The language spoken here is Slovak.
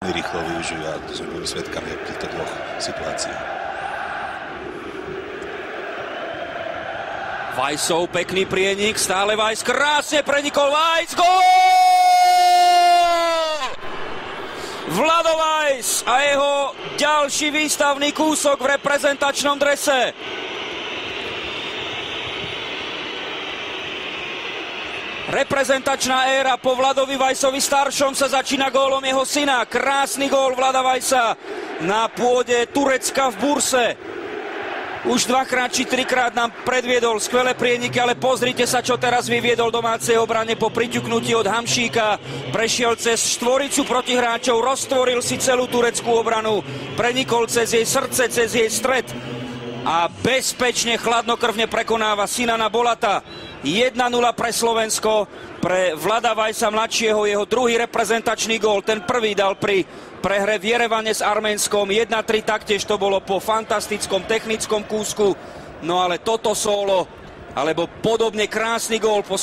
rýchlo využijú a to sme boli svedkami týchto dvoch situácií. Vajsov pekný prienik, stále Vajs, krásne prenikol Vajs, gól! Vlado Vajs a jeho ďalší výstavný kúsok v reprezentačnom drese. Reprezentačná éra po Vladovi Vajsovi staršom sa začína gólom jeho syna. Krásny gól Vlada Vajsa na pôde Turecka v Burse. Už dvakrát či trikrát nám predviedol skvelé prieniky, ale pozrite sa, čo teraz vyviedol domácej obrane po priťuknutí od Hamšíka. Prešiel cez štvoricu protihráčov, roztvoril si celú tureckú obranu, prenikol cez jej srdce, cez jej stred a bezpečne, chladnokrvne prekonáva Sinana Bolata. 1-0 pre Slovensko, pre Vlada Vajsa mladšieho, jeho druhý reprezentačný gól. Ten prvý dal pri prehre v Jerevane s Arménskom. 1-3 taktiež to bolo po fantastickom technickom kúsku. No ale toto solo, alebo podobne krásny gól po